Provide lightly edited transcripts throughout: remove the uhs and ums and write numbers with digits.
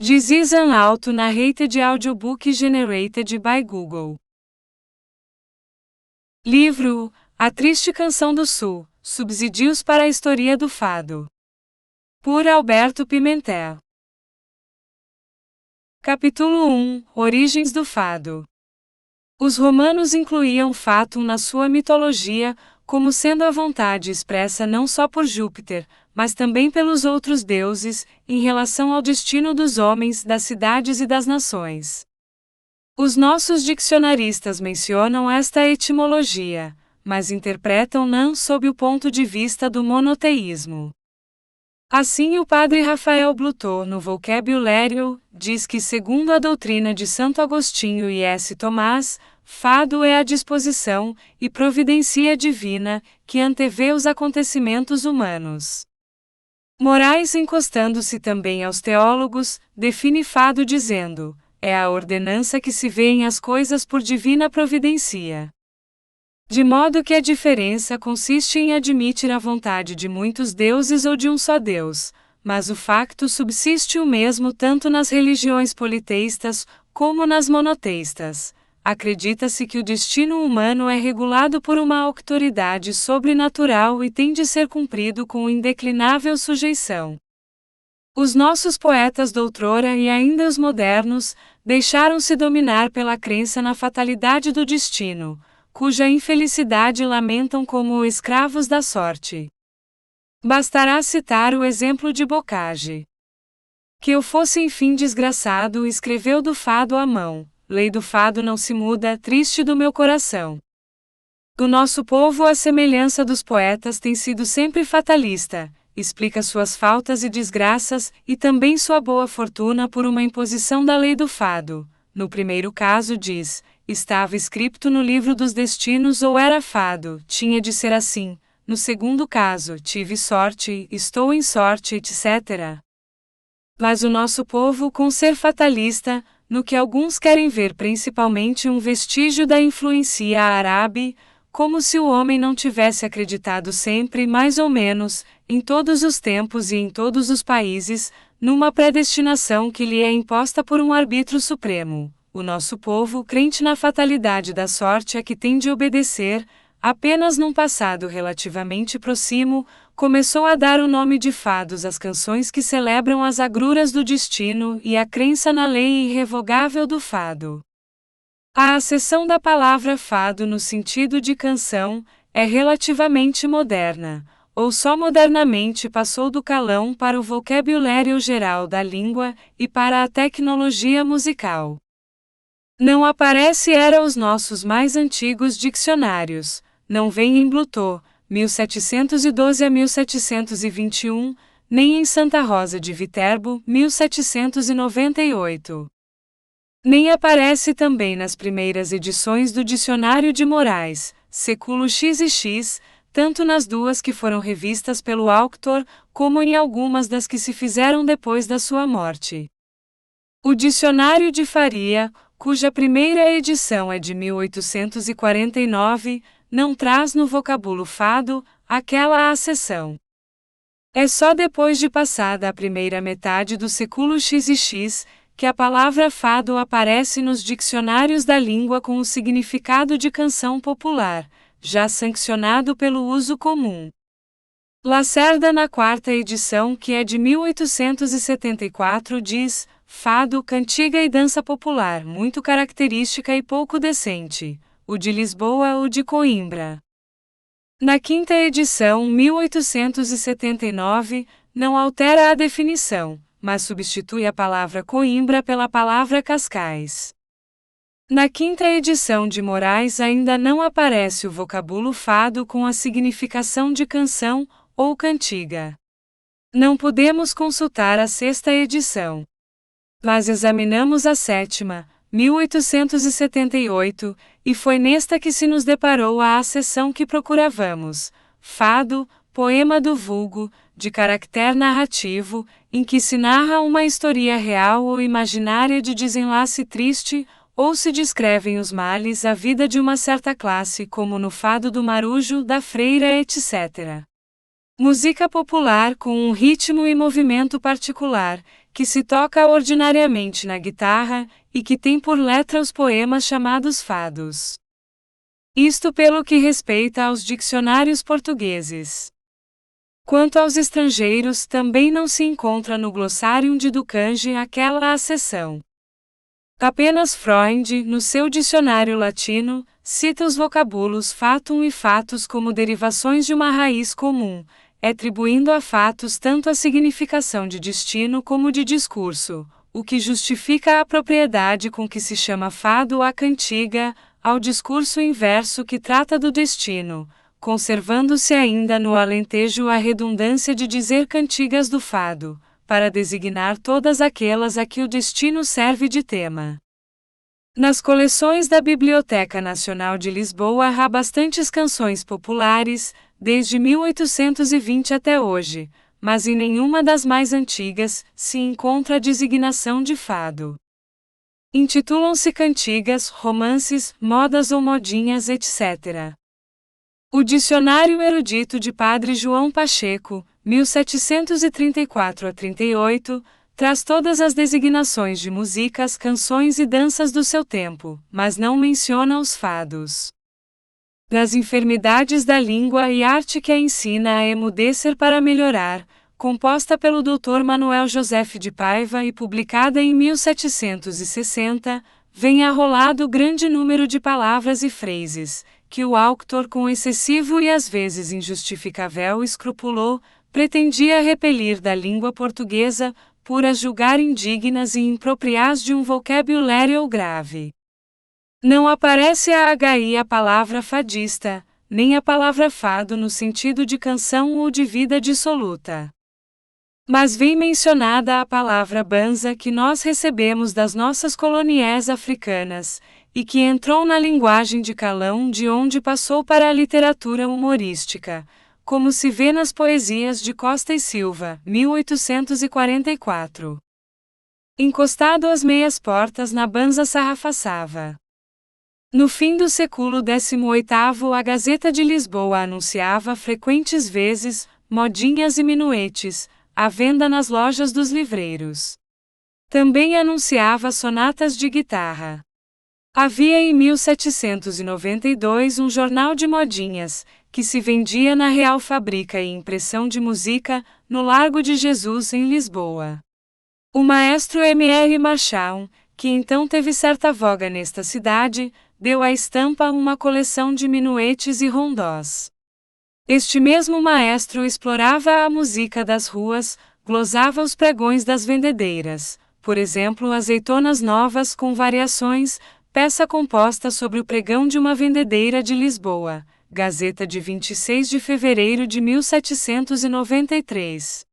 This is an auto-narrated audiobook generated by Google. Livro A Triste Canção do Sul, Subsídios para a História do Fado. Por Alberto Pimentel. Capítulo 1 Origens do Fado. Os romanos incluíam Fatum na sua mitologia, como sendo a vontade expressa não só por Júpiter, mas também pelos outros deuses, em relação ao destino dos homens, das cidades e das nações. Os nossos dicionaristas mencionam esta etimologia, mas interpretam-na sob o ponto de vista do monoteísmo. Assim, o padre Rafael Blutot, no Vocabulário, diz que, segundo a doutrina de Santo Agostinho e S. Tomás, fado é a disposição e providência divina que antevê os acontecimentos humanos. Moraes, encostando-se também aos teólogos, define fado dizendo: é a ordenança que se vê em as coisas por divina providência. De modo que a diferença consiste em admitir a vontade de muitos deuses ou de um só Deus, mas o facto subsiste o mesmo tanto nas religiões politeístas como nas monoteístas. Acredita-se que o destino humano é regulado por uma autoridade sobrenatural e tem de ser cumprido com indeclinável sujeição. Os nossos poetas doutrora e ainda os modernos deixaram-se dominar pela crença na fatalidade do destino, cuja infelicidade lamentam como escravos da sorte. Bastará citar o exemplo de Bocage. Que eu fosse enfim desgraçado, escreveu do fado à mão. Lei do fado não se muda, triste do meu coração. O nosso povo, à semelhança dos poetas, tem sido sempre fatalista, explica suas faltas e desgraças, e também sua boa fortuna por uma imposição da lei do fado. No primeiro caso diz, estava escrito no livro dos destinos ou era fado, tinha de ser assim. No segundo caso, tive sorte, estou em sorte, etc. Mas o nosso povo, com ser fatalista, no que alguns querem ver principalmente um vestígio da influência árabe, como se o homem não tivesse acreditado sempre, mais ou menos, em todos os tempos e em todos os países, numa predestinação que lhe é imposta por um arbítrio supremo. O nosso povo, crente na fatalidade da sorte a que tem de obedecer, apenas num passado relativamente próximo, começou a dar o nome de fados às canções que celebram as agruras do destino e a crença na lei irrevogável do fado. A acessão da palavra fado no sentido de canção é relativamente moderna, ou só modernamente passou do calão para o vocabulário geral da língua e para a tecnologia musical. Não aparece era os nossos mais antigos dicionários, não vem em Blutot, 1712 a 1721, nem em Santa Rosa de Viterbo, 1798. Nem aparece também nas primeiras edições do Dicionário de Moraes, século X e X, tanto nas duas que foram revistas pelo autor, como em algumas das que se fizeram depois da sua morte. O Dicionário de Faria, cuja primeira edição é de 1849, não traz no vocábulo fado aquela acessão. É só depois de passada a primeira metade do século X e X que a palavra fado aparece nos dicionários da língua com o significado de canção popular, já sancionado pelo uso comum. Lacerda, na quarta edição, que é de 1874, diz: fado, cantiga e dança popular, muito característica e pouco decente. O de Lisboa ou de Coimbra. Na quinta edição, 1879, não altera a definição, mas substitui a palavra Coimbra pela palavra Cascais. Na quinta edição de Moraes ainda não aparece o vocábulo fado com a significação de canção ou cantiga. Não podemos consultar a sexta edição. Mas examinamos a sétima, 1878, e foi nesta que se nos deparou a acessão que procurávamos: fado, poema do vulgo, de caráter narrativo, em que se narra uma história real ou imaginária de desenlace triste, ou se descrevem os males à vida de uma certa classe, como no fado do marujo, da freira, etc. Música popular com um ritmo e movimento particular, que se toca ordinariamente na guitarra, e que tem por letra os poemas chamados fados. Isto pelo que respeita aos dicionários portugueses. Quanto aos estrangeiros, também não se encontra no glossário de Ducange aquela acessão. Apenas Freud, no seu dicionário latino, cita os vocábulos fatum e fatus como derivações de uma raiz comum, atribuindo a fatos tanto a significação de destino como de discurso, o que justifica a propriedade com que se chama fado a cantiga, ao discurso inverso que trata do destino, conservando-se ainda no Alentejo a redundância de dizer cantigas do fado, para designar todas aquelas a que o destino serve de tema. Nas coleções da Biblioteca Nacional de Lisboa há bastantes canções populares, desde 1820 até hoje, mas em nenhuma das mais antigas se encontra a designação de fado. Intitulam-se cantigas, romances, modas ou modinhas, etc. O Dicionário Erudito de Padre João Pacheco, 1734 a 38, traz todas as designações de músicas, canções e danças do seu tempo, mas não menciona os fados. Das enfermidades da língua e arte que a ensina a emudecer para melhorar, composta pelo Dr. Manuel Joseph de Paiva e publicada em 1760, vem arrolado grande número de palavras e phrases, que o autor com excessivo e às vezes injustificável escrúpulo, pretendia repelir da língua portuguesa, por as julgar indignas e improprias de um vocabulário grave. Não aparece a palavra fadista, nem a palavra fado no sentido de canção ou de vida dissoluta. Mas vem mencionada a palavra banza que nós recebemos das nossas colônias africanas, e que entrou na linguagem de calão de onde passou para a literatura humorística, como se vê nas poesias de Costa e Silva, 1844. Encostado às meias portas na banza sarrafaçava. No fim do século XVIII, a Gazeta de Lisboa anunciava frequentes vezes modinhas e minuetes, à venda nas lojas dos livreiros. Também anunciava sonatas de guitarra. Havia em 1792 um jornal de modinhas, que se vendia na Real Fábrica e Impressão de Música, no Largo de Jesus, em Lisboa. O maestro M.R. Marchal, que então teve certa voga nesta cidade, deu à estampa uma coleção de minuetes e rondós. Este mesmo maestro explorava a música das ruas, glosava os pregões das vendedeiras, por exemplo, azeitonas novas com variações, peça composta sobre o pregão de uma vendedeira de Lisboa, Gazeta de 26 de fevereiro de 1793.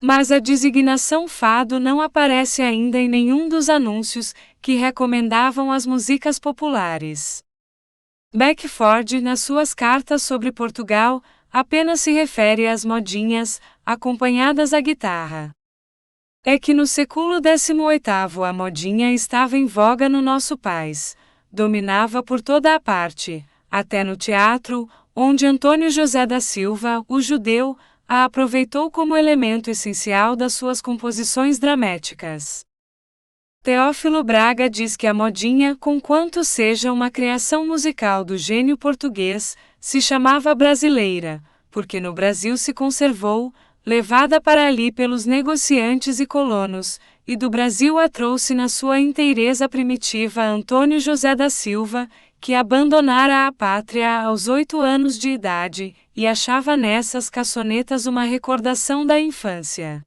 Mas a designação fado não aparece ainda em nenhum dos anúncios que recomendavam as músicas populares. Beckford, nas suas cartas sobre Portugal, apenas se refere às modinhas, acompanhadas à guitarra. É que no século XVIII a modinha estava em voga no nosso país, dominava por toda a parte, até no teatro, onde Antônio José da Silva, o judeu, a aproveitou como elemento essencial das suas composições dramáticas. Teófilo Braga diz que a modinha, conquanto seja uma criação musical do gênio português, se chamava brasileira, porque no Brasil se conservou, levada para ali pelos negociantes e colonos, e do Brasil a trouxe na sua inteireza primitiva Antônio José da Silva, que abandonara a pátria aos 8 anos de idade, e achava nessas caçonetas uma recordação da infância.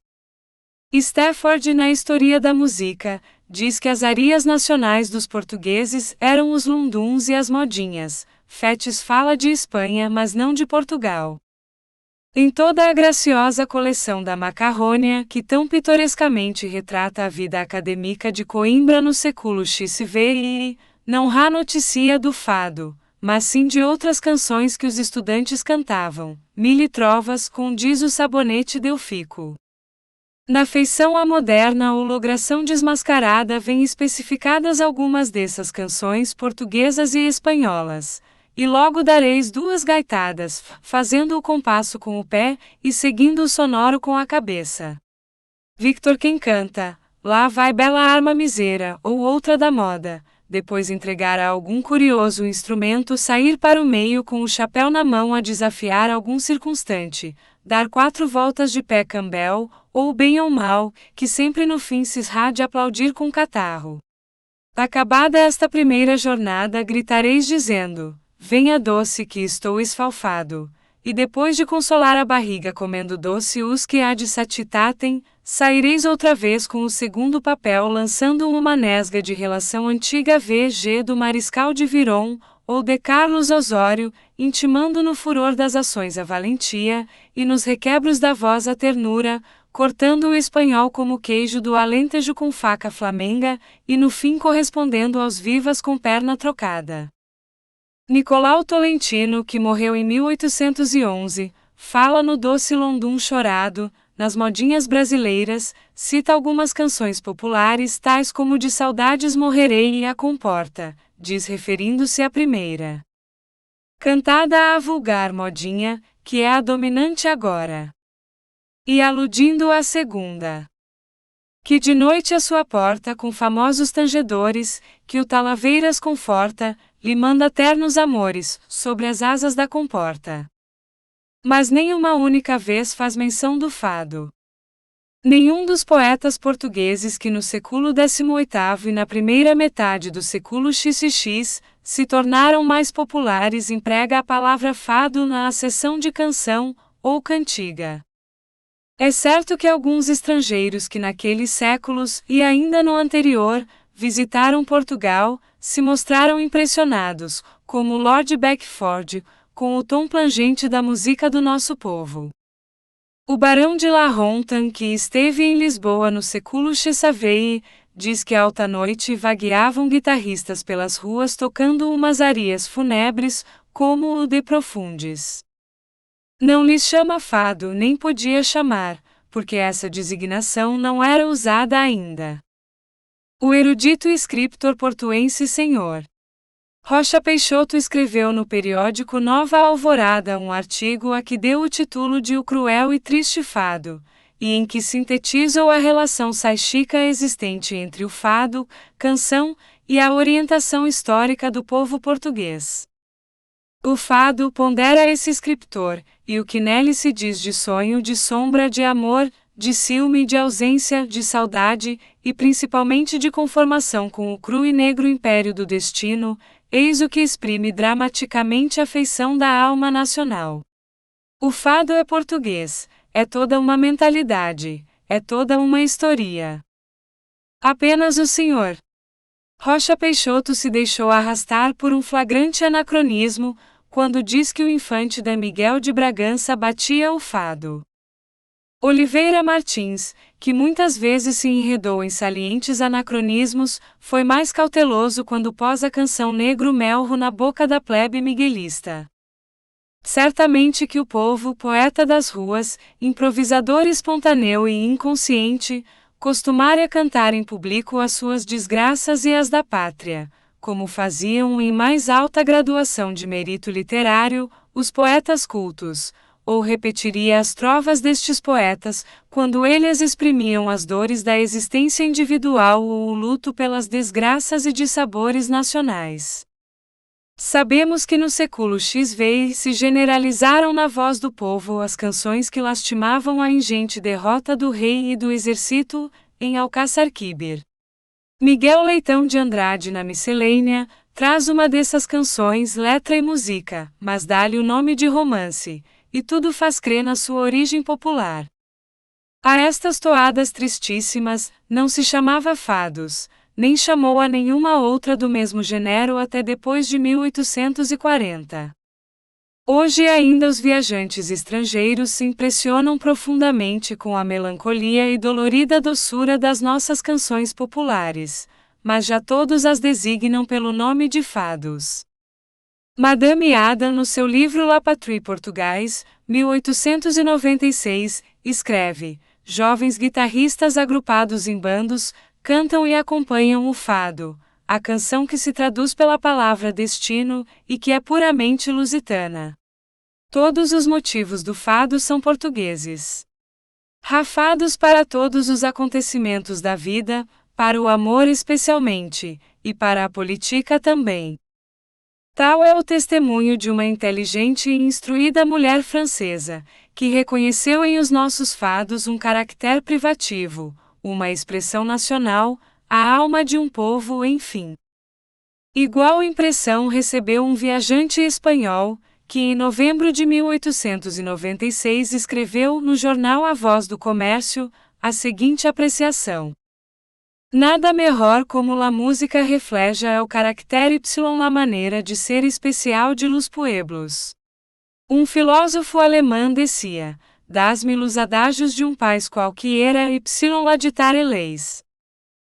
Stafford, na História da Música, diz que as arias nacionais dos portugueses eram os lunduns e as modinhas. Fettes fala de Espanha, mas não de Portugal. Em toda a graciosa coleção da Macarrônia, que tão pitorescamente retrata a vida acadêmica de Coimbra no século XVI, não há notícia do fado, mas sim de outras canções que os estudantes cantavam, mil e trovas, como diz o Sabonete Delfico. Na feição à moderna ou logração desmascarada vêm especificadas algumas dessas canções portuguesas e espanholas, e logo dareis 2 gaitadas, fazendo o compasso com o pé, e seguindo o sonoro com a cabeça. Victor quem canta, lá vai bela arma miseira, ou outra da moda, depois entregar a algum curioso instrumento sair para o meio com o chapéu na mão a desafiar algum circunstante, dar 4 voltas de pé cambel, ou bem ou mal, que sempre no fim cisrar de aplaudir com catarro. Acabada esta primeira jornada gritareis dizendo, venha doce que estou esfalfado, e depois de consolar a barriga comendo doce os que há de satitatem, saireis outra vez com o segundo papel lançando uma nesga de relação antiga VG do Mariscal de Viron, ou de Carlos Osório, intimando no furor das ações a valentia, e nos requebros da voz a ternura, cortando o espanhol como queijo do Alentejo com faca flamenga, e no fim correspondendo aos vivas com perna trocada. Nicolau Tolentino, que morreu em 1811, fala no doce Londum chorado, nas modinhas brasileiras, cita algumas canções populares tais como De Saudades Morrerei e A Comporta, diz referindo-se à primeira. Cantada à vulgar modinha, que é a dominante agora. E aludindo à segunda. Que de noite à sua porta com famosos tangedores, que o Talaveiras conforta, lhe manda ternos amores, sobre as asas da comporta. Mas nem uma única vez faz menção do fado. Nenhum dos poetas portugueses que no século XVIII e na primeira metade do século XX se tornaram mais populares emprega a palavra fado na acessão de canção, ou cantiga. É certo que alguns estrangeiros que naqueles séculos, e ainda no anterior, visitaram Portugal, se mostraram impressionados, como Lord Beckford, com o tom plangente da música do nosso povo. O barão de La Rontan, que esteve em Lisboa no século XVI, diz que alta noite vagueavam guitarristas pelas ruas tocando umas arias fúnebres, como o De Profundis. Não lhes chama fado nem podia chamar, porque essa designação não era usada ainda. O erudito escritor portuense Sr. Rocha Peixoto escreveu no periódico Nova Alvorada um artigo a que deu o título de O Cruel e Triste Fado, e em que sintetizou a relação saixica existente entre o fado, canção, e a orientação histórica do povo português. O fado, pondera esse escritor, e o que nele se diz de sonho, de sombra, de amor, de ciúme, de ausência, de saudade, e principalmente de conformação com o cru e negro império do destino, eis o que exprime dramaticamente a feição da alma nacional. O fado é português, é toda uma mentalidade, é toda uma historia. Apenas o Sr. Rocha Peixoto se deixou arrastar por um flagrante anacronismo, quando diz que o infante D. Miguel de Bragança batia o fado. Oliveira Martins, que muitas vezes se enredou em salientes anacronismos, foi mais cauteloso quando pôs a canção Negro Melro na boca da plebe miguelista. Certamente que o povo, poeta das ruas, improvisador espontâneo e inconsciente, costumara cantar em público as suas desgraças e as da pátria, como faziam em mais alta graduação de mérito literário, os poetas cultos, ou repetiria as trovas destes poetas, quando eles exprimiam as dores da existência individual ou o luto pelas desgraças e dissabores nacionais. Sabemos que no século XVI se generalizaram na voz do povo as canções que lastimavam a ingente derrota do rei e do exército, em Alcáçarquíber. Miguel Leitão de Andrade na Miscelânea, traz uma dessas canções letra e música, mas dá-lhe o nome de romance, e tudo faz crer na sua origem popular. A estas toadas tristíssimas, não se chamava fados, nem chamou a nenhuma outra do mesmo gênero até depois de 1840. Hoje ainda os viajantes estrangeiros se impressionam profundamente com a melancolia e dolorida doçura das nossas canções populares, mas já todos as designam pelo nome de fados. Madame Ada, no seu livro La Patrie Portugais, 1896, escreve: jovens guitarristas agrupados em bandos, cantam e acompanham o fado, a canção que se traduz pela palavra destino, e que é puramente lusitana. Todos os motivos do fado são portugueses. Rafados para todos os acontecimentos da vida, para o amor especialmente, e para a política também. Tal é o testemunho de uma inteligente e instruída mulher francesa, que reconheceu em os nossos fados um caractere privativo, uma expressão nacional, a alma de um povo, enfim. Igual impressão recebeu um viajante espanhol, que em novembro de 1896 escreveu no jornal A Voz do Comércio a seguinte apreciação: nada melhor como la música refleja el caractere y la maneira de ser especial de los pueblos. Um filósofo alemão decía: das-me los adágios de um país qualquiera y la ditare leis.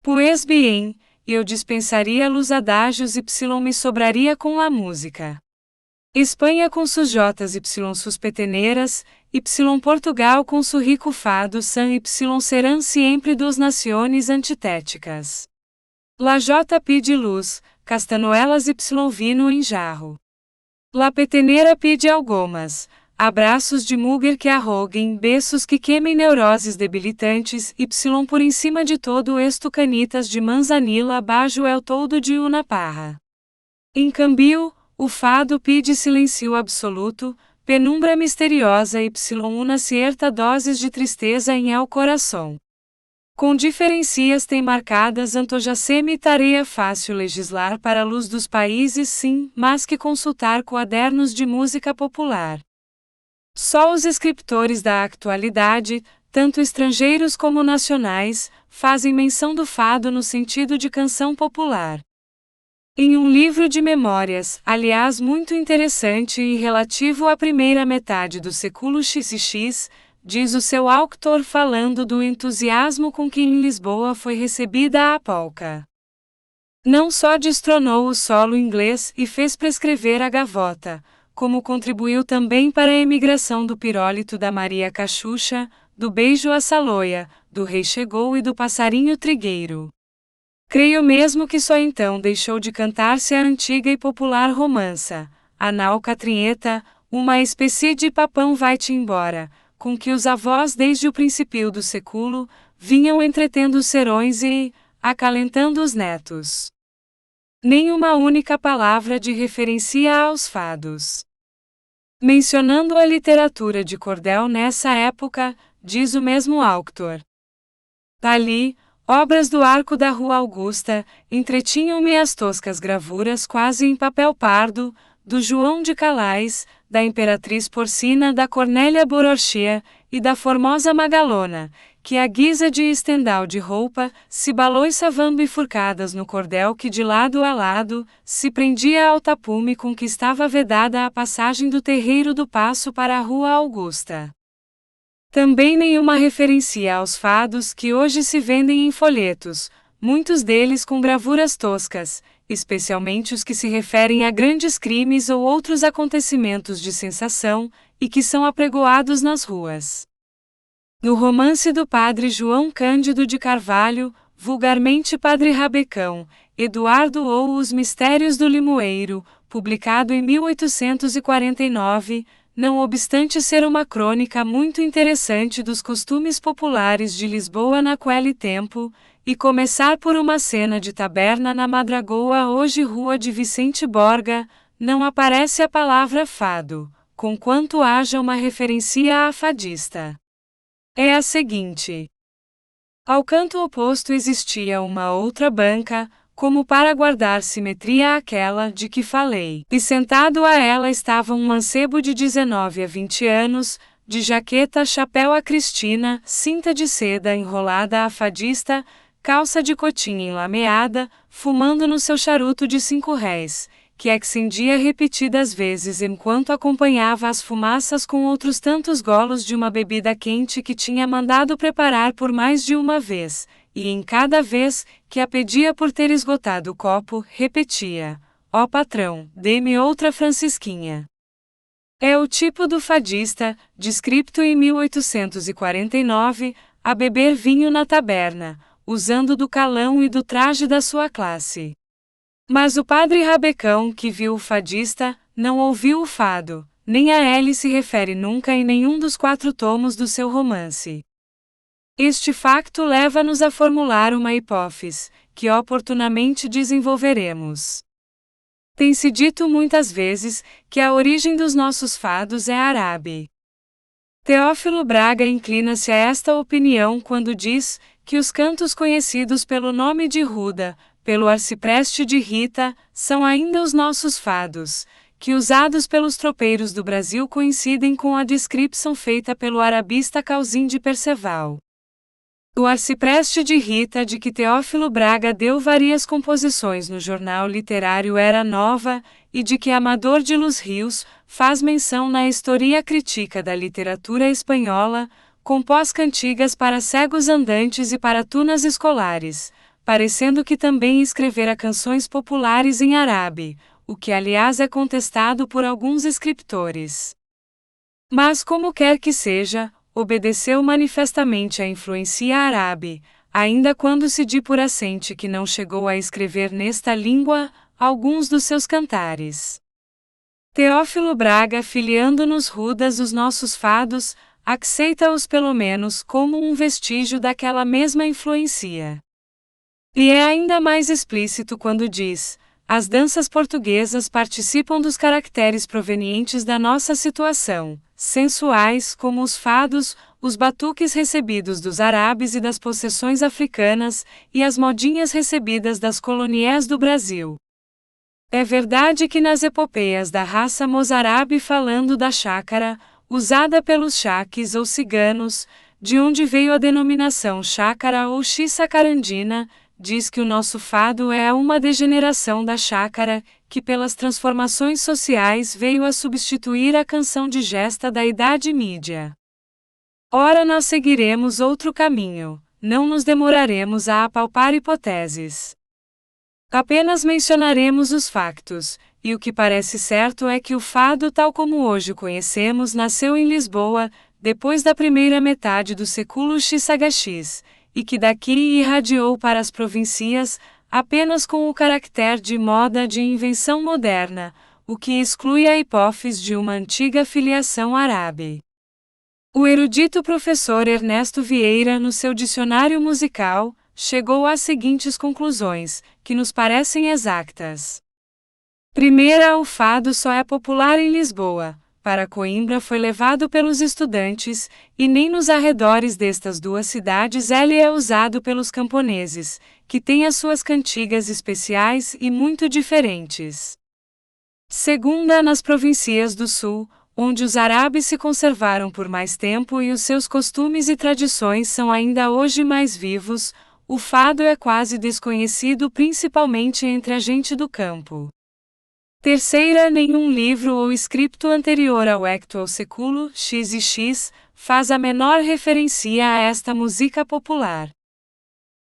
Pues bien, eu dispensaria los adágios y me sobraria com la música. Espanha com sus jotas y sus peteneiras, y Portugal com su rico fado san y serão sempre dos naciones antitéticas. La jota pide luz, castanuelas y vino em jarro. La peteneira pide algomas, abraços de mulher que arroguem, beços que queimem neuroses debilitantes, y por em cima de todo esto canitas de manzanilla abaixo el todo de una parra. Em cambio, o fado pede silêncio absoluto, penumbra misteriosa y una cierta doses de tristeza em el coração. Com diferencias tem marcadas antojaceme tarefa fácil legislar para a luz dos países sim, mas que consultar quadernos de música popular. Só os escritores da atualidade, tanto estrangeiros como nacionais, fazem menção do fado no sentido de canção popular. Em um livro de memórias, aliás muito interessante e relativo à primeira metade do século XX, diz o seu autor falando do entusiasmo com que em Lisboa foi recebida a polca. Não só destronou o solo inglês e fez prescrever a gavota, como contribuiu também para a emigração do pirólito da Maria Cachucha, do beijo à saloia, do rei chegou e do passarinho trigueiro. Creio mesmo que só então deixou de cantar-se a antiga e popular romança, a nau Catrinheta, uma espécie de papão vai-te embora, com que os avós desde o princípio do século, vinham entretendo os serões e, acalentando os netos. Nem uma única palavra de referência aos fados. Mencionando a literatura de cordel nessa época, diz o mesmo autor. Ali, obras do arco da Rua Augusta, entretinham-me as toscas gravuras quase em papel pardo, do João de Calais, da Imperatriz Porcina da Cornélia Bororchia, e da Formosa Magalona, que à guisa de estendal de roupa, se baloiçavam bifurcadas no cordel que de lado a lado, se prendia ao tapume com que estava vedada a passagem do terreiro do Paço para a Rua Augusta. Também nenhuma referência aos fados que hoje se vendem em folhetos, muitos deles com gravuras toscas, especialmente os que se referem a grandes crimes ou outros acontecimentos de sensação, e que são apregoados nas ruas. No romance do padre João Cândido de Carvalho, vulgarmente Padre Rabecão, Eduardo ou Os Mistérios do Limoeiro, publicado em 1849, não obstante ser uma crônica muito interessante dos costumes populares de Lisboa naquele tempo, e começar por uma cena de taberna na Madragoa, hoje Rua de Vicente Borga, não aparece a palavra fado, conquanto haja uma referência a fadista. É a seguinte. Ao canto oposto existia uma outra banca, como para guardar simetria àquela de que falei, e sentado a ela estava um mancebo de 19 a 20 anos, de jaqueta chapéu a cristina, cinta de seda enrolada a fadista, calça de cotim enlameada, fumando no seu charuto de 5 réis, que acendia repetidas vezes enquanto acompanhava as fumaças com outros tantos golos de uma bebida quente que tinha mandado preparar por mais de uma vez, e em cada vez que a pedia por ter esgotado o copo, repetia: ó patrão, dê-me outra francisquinha. É o tipo do fadista, descrito em 1849, a beber vinho na taberna, usando do calão e do traje da sua classe. Mas o padre Rabecão, que viu o fadista, não ouviu o fado, nem a ele se refere nunca em nenhum dos 4 tomos do seu romance. Este facto leva-nos a formular uma hipótese, que oportunamente desenvolveremos. Tem-se dito muitas vezes que a origem dos nossos fados é árabe. Teófilo Braga inclina-se a esta opinião quando diz que os cantos conhecidos pelo nome de Ruda, pelo arcipreste de Rita, são ainda os nossos fados, que usados pelos tropeiros do Brasil coincidem com a descrição feita pelo arabista Calzin de Perceval. O arcipreste de Rita, de que Teófilo Braga deu várias composições no jornal literário Era Nova, e de que Amador de los Rios faz menção na Historia Crítica da Literatura Espanhola, compôs cantigas para cegos andantes e para tunas escolares, parecendo que também escrevera canções populares em árabe, o que aliás é contestado por alguns escritores. Mas como quer que seja, obedeceu manifestamente à influência árabe, ainda quando se dê por assente que não chegou a escrever nesta língua alguns dos seus cantares. Teófilo Braga, filiando-nos rudas os nossos fados, aceita-os pelo menos como um vestígio daquela mesma influência. E é ainda mais explícito quando diz: as danças portuguesas participam dos caracteres provenientes da nossa situação, sensuais como os fados, os batuques recebidos dos árabes e das possessões africanas, e as modinhas recebidas das colonias do Brasil. É verdade que nas epopeias da raça mozárabe, falando da chácara, usada pelos chaques ou ciganos, de onde veio a denominação chácara ou xissacarandina, diz que o nosso fado é uma degeneração da chácara, que pelas transformações sociais veio a substituir a canção de gesta da Idade Média. Ora, nós seguiremos outro caminho, não nos demoraremos a apalpar hipóteses. Apenas mencionaremos os factos, e o que parece certo é que o fado tal como hoje o conhecemos nasceu em Lisboa, depois da primeira metade do século XHX, e que daqui irradiou para as províncias, apenas com o caráter de moda de invenção moderna, o que exclui a hipótese de uma antiga filiação árabe. O erudito professor Ernesto Vieira, no seu dicionário musical, chegou às seguintes conclusões, que nos parecem exatas. Primeira, o fado só é popular em Lisboa. Para Coimbra foi levado pelos estudantes, e nem nos arredores destas duas cidades ele é usado pelos camponeses, que têm as suas cantigas especiais e muito diferentes. Segunda, nas províncias do sul, onde os árabes se conservaram por mais tempo e os seus costumes e tradições são ainda hoje mais vivos, o fado é quase desconhecido principalmente entre a gente do campo. Terceira, nenhum livro ou escrito anterior ao actual século XX faz a menor referência a esta música popular.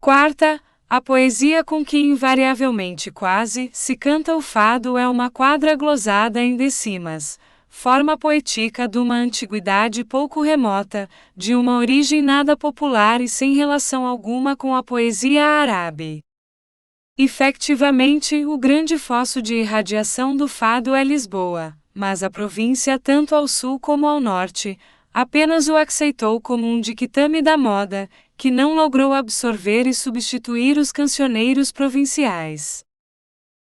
Quarta, a poesia com que invariavelmente quase se canta o fado é uma quadra glosada em decimas, forma poética de uma antiguidade pouco remota, de uma origem nada popular e sem relação alguma com a poesia árabe. Efectivamente, o grande fosso de irradiação do fado é Lisboa, mas a província, tanto ao sul como ao norte, apenas o aceitou como um dictame da moda, que não logrou absorver e substituir os cancioneiros provinciais.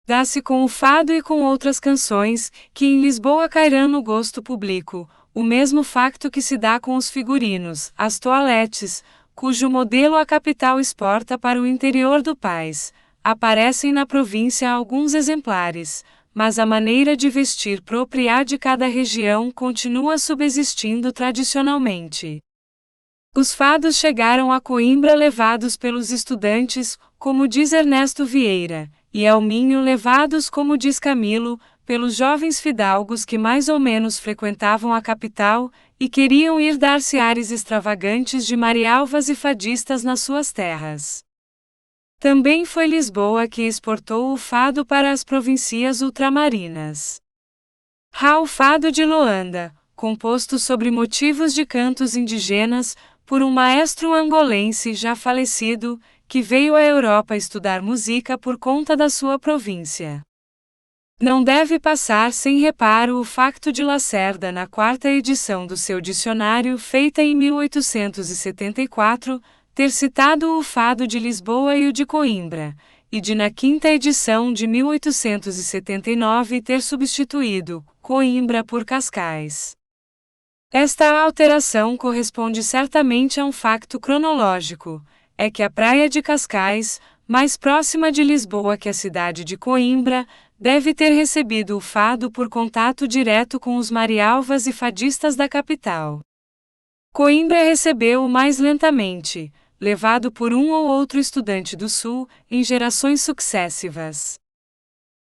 Dá-se com o fado e com outras canções, que em Lisboa cairão no gosto público, o mesmo facto que se dá com os figurinos, as toaletes, cujo modelo a capital exporta para o interior do país. Aparecem na província alguns exemplares, mas a maneira de vestir própria de cada região continua subsistindo tradicionalmente. Os fados chegaram a Coimbra levados pelos estudantes, como diz Ernesto Vieira, e ao Minho levados, como diz Camilo, pelos jovens fidalgos que mais ou menos frequentavam a capital, e queriam ir dar-se ares extravagantes de marialvas e fadistas nas suas terras. Também foi Lisboa que exportou o fado para as províncias ultramarinas. O fado de Loanda, composto sobre motivos de cantos indígenas, por um maestro angolense já falecido, que veio à Europa estudar música por conta da sua província. Não deve passar sem reparo o facto de Lacerda, na quarta edição do seu dicionário feita em 1874, ter citado o fado de Lisboa e o de Coimbra, e de na quinta edição de 1879 ter substituído Coimbra por Cascais. Esta alteração corresponde certamente a um facto cronológico, é que a praia de Cascais, mais próxima de Lisboa que a cidade de Coimbra, deve ter recebido o fado por contato direto com os marialvas e fadistas da capital. Coimbra recebeu-o mais lentamente, levado por um ou outro estudante do Sul, em gerações sucessivas.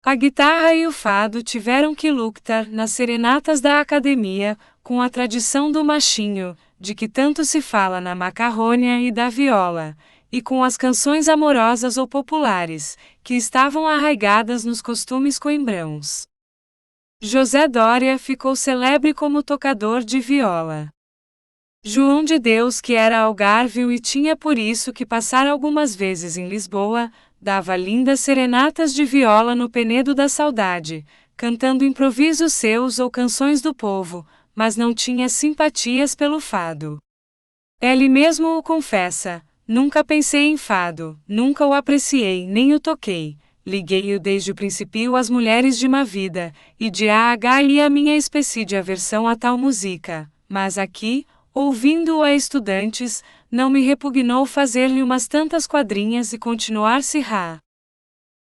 A guitarra e o fado tiveram que lutar nas serenatas da academia, com a tradição do machinho, de que tanto se fala na macarrônia e da viola, e com as canções amorosas ou populares, que estavam arraigadas nos costumes coimbrãos. José Dória ficou célebre como tocador de viola. João de Deus, que era algarvio e tinha por isso que passar algumas vezes em Lisboa, dava lindas serenatas de viola no Penedo da Saudade, cantando improvisos seus ou canções do povo, mas não tinha simpatias pelo fado. Ele mesmo o confessa: nunca pensei em fado, nunca o apreciei nem o toquei, liguei-o desde o princípio às mulheres de má vida, e de a minha espécie de aversão a tal música, mas aqui, ouvindo-o a estudantes, não me repugnou fazer-lhe umas tantas quadrinhas e continuar-se rá.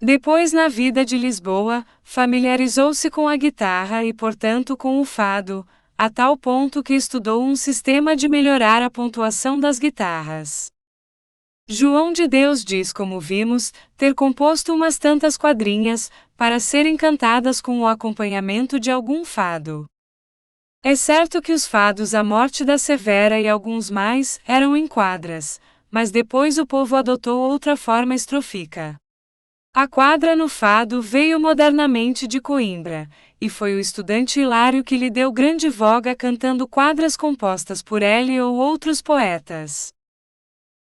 Depois, na vida de Lisboa, familiarizou-se com a guitarra e, portanto, com o fado, a tal ponto que estudou um sistema de melhorar a pontuação das guitarras. João de Deus diz, como vimos, ter composto umas tantas quadrinhas, para serem cantadas com o acompanhamento de algum fado. É certo que os fados A Morte da Severa e alguns mais eram em quadras, mas depois o povo adotou outra forma estrofíca. A quadra no fado veio modernamente de Coimbra, e foi o estudante Hilário que lhe deu grande voga cantando quadras compostas por ele ou outros poetas.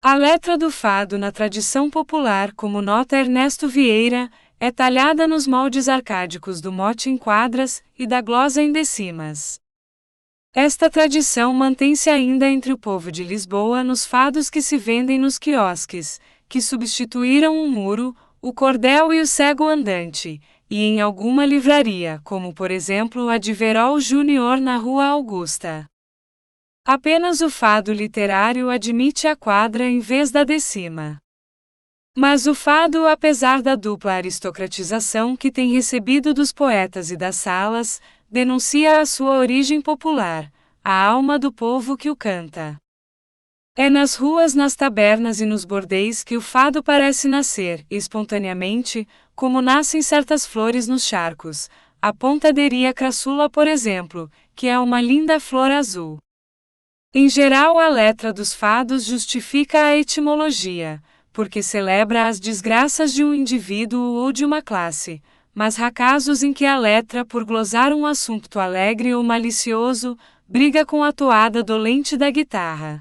A letra do fado na tradição popular, como nota Ernesto Vieira, é talhada nos moldes arcádicos do mote em quadras e da glosa em decimas. Esta tradição mantém-se ainda entre o povo de Lisboa nos fados que se vendem nos quiosques, que substituíram o muro, o cordel e o cego andante, e em alguma livraria, como por exemplo a de Verol Júnior na Rua Augusta. Apenas o fado literário admite a quadra em vez da decima. Mas o fado, apesar da dupla aristocratização que tem recebido dos poetas e das salas, denuncia a sua origem popular, a alma do povo que o canta. É nas ruas, nas tabernas e nos bordéis que o fado parece nascer, espontaneamente, como nascem certas flores nos charcos, a pontaderia crassula, por exemplo, que é uma linda flor azul. Em geral, a letra dos fados justifica a etimologia, porque celebra as desgraças de um indivíduo ou de uma classe, mas há casos em que a letra, por glosar um assunto alegre ou malicioso, briga com a toada dolente da guitarra.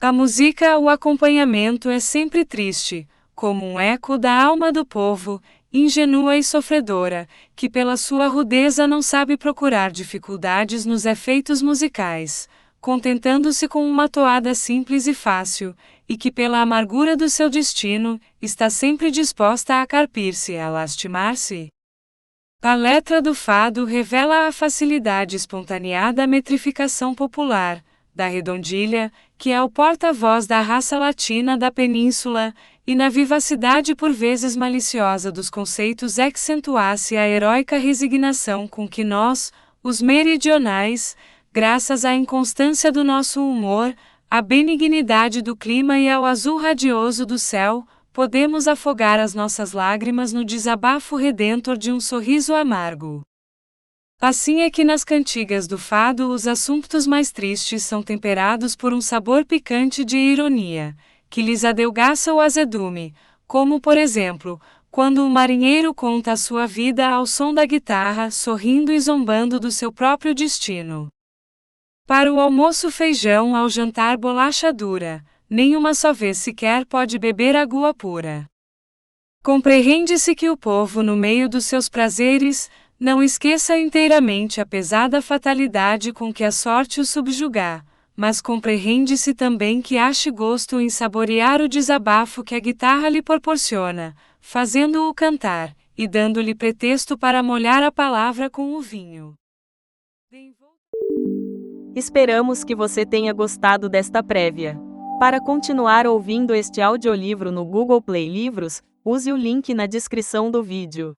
A música, o acompanhamento é sempre triste, como um eco da alma do povo, ingênua e sofredora, que pela sua rudeza não sabe procurar dificuldades nos efeitos musicais, contentando-se com uma toada simples e fácil, e que pela amargura do seu destino, está sempre disposta a carpir-se, a lastimar-se. A letra do fado revela a facilidade espontânea da metrificação popular, da redondilha, que é o porta-voz da raça latina da península, e na vivacidade por vezes maliciosa dos conceitos accentua-se a heróica resignação com que nós, os meridionais, graças à inconstância do nosso humor, à benignidade do clima e ao azul radioso do céu, podemos afogar as nossas lágrimas no desabafo redentor de um sorriso amargo. Assim é que nas cantigas do fado os assuntos mais tristes são temperados por um sabor picante de ironia, que lhes adelgaça o azedume, como por exemplo, quando o marinheiro conta a sua vida ao som da guitarra, sorrindo e zombando do seu próprio destino. Para o almoço feijão, ao jantar bolacha dura, nenhuma só vez sequer pode beber água pura. Compreende-se que o povo, no meio dos seus prazeres, não esqueça inteiramente a pesada fatalidade com que a sorte o subjugar, mas compreende-se também que ache gosto em saborear o desabafo que a guitarra lhe proporciona, fazendo-o cantar, e dando-lhe pretexto para molhar a palavra com o vinho. Esperamos que você tenha gostado desta prévia. Para continuar ouvindo este audiolivro no Google Play Livros, use o link na descrição do vídeo.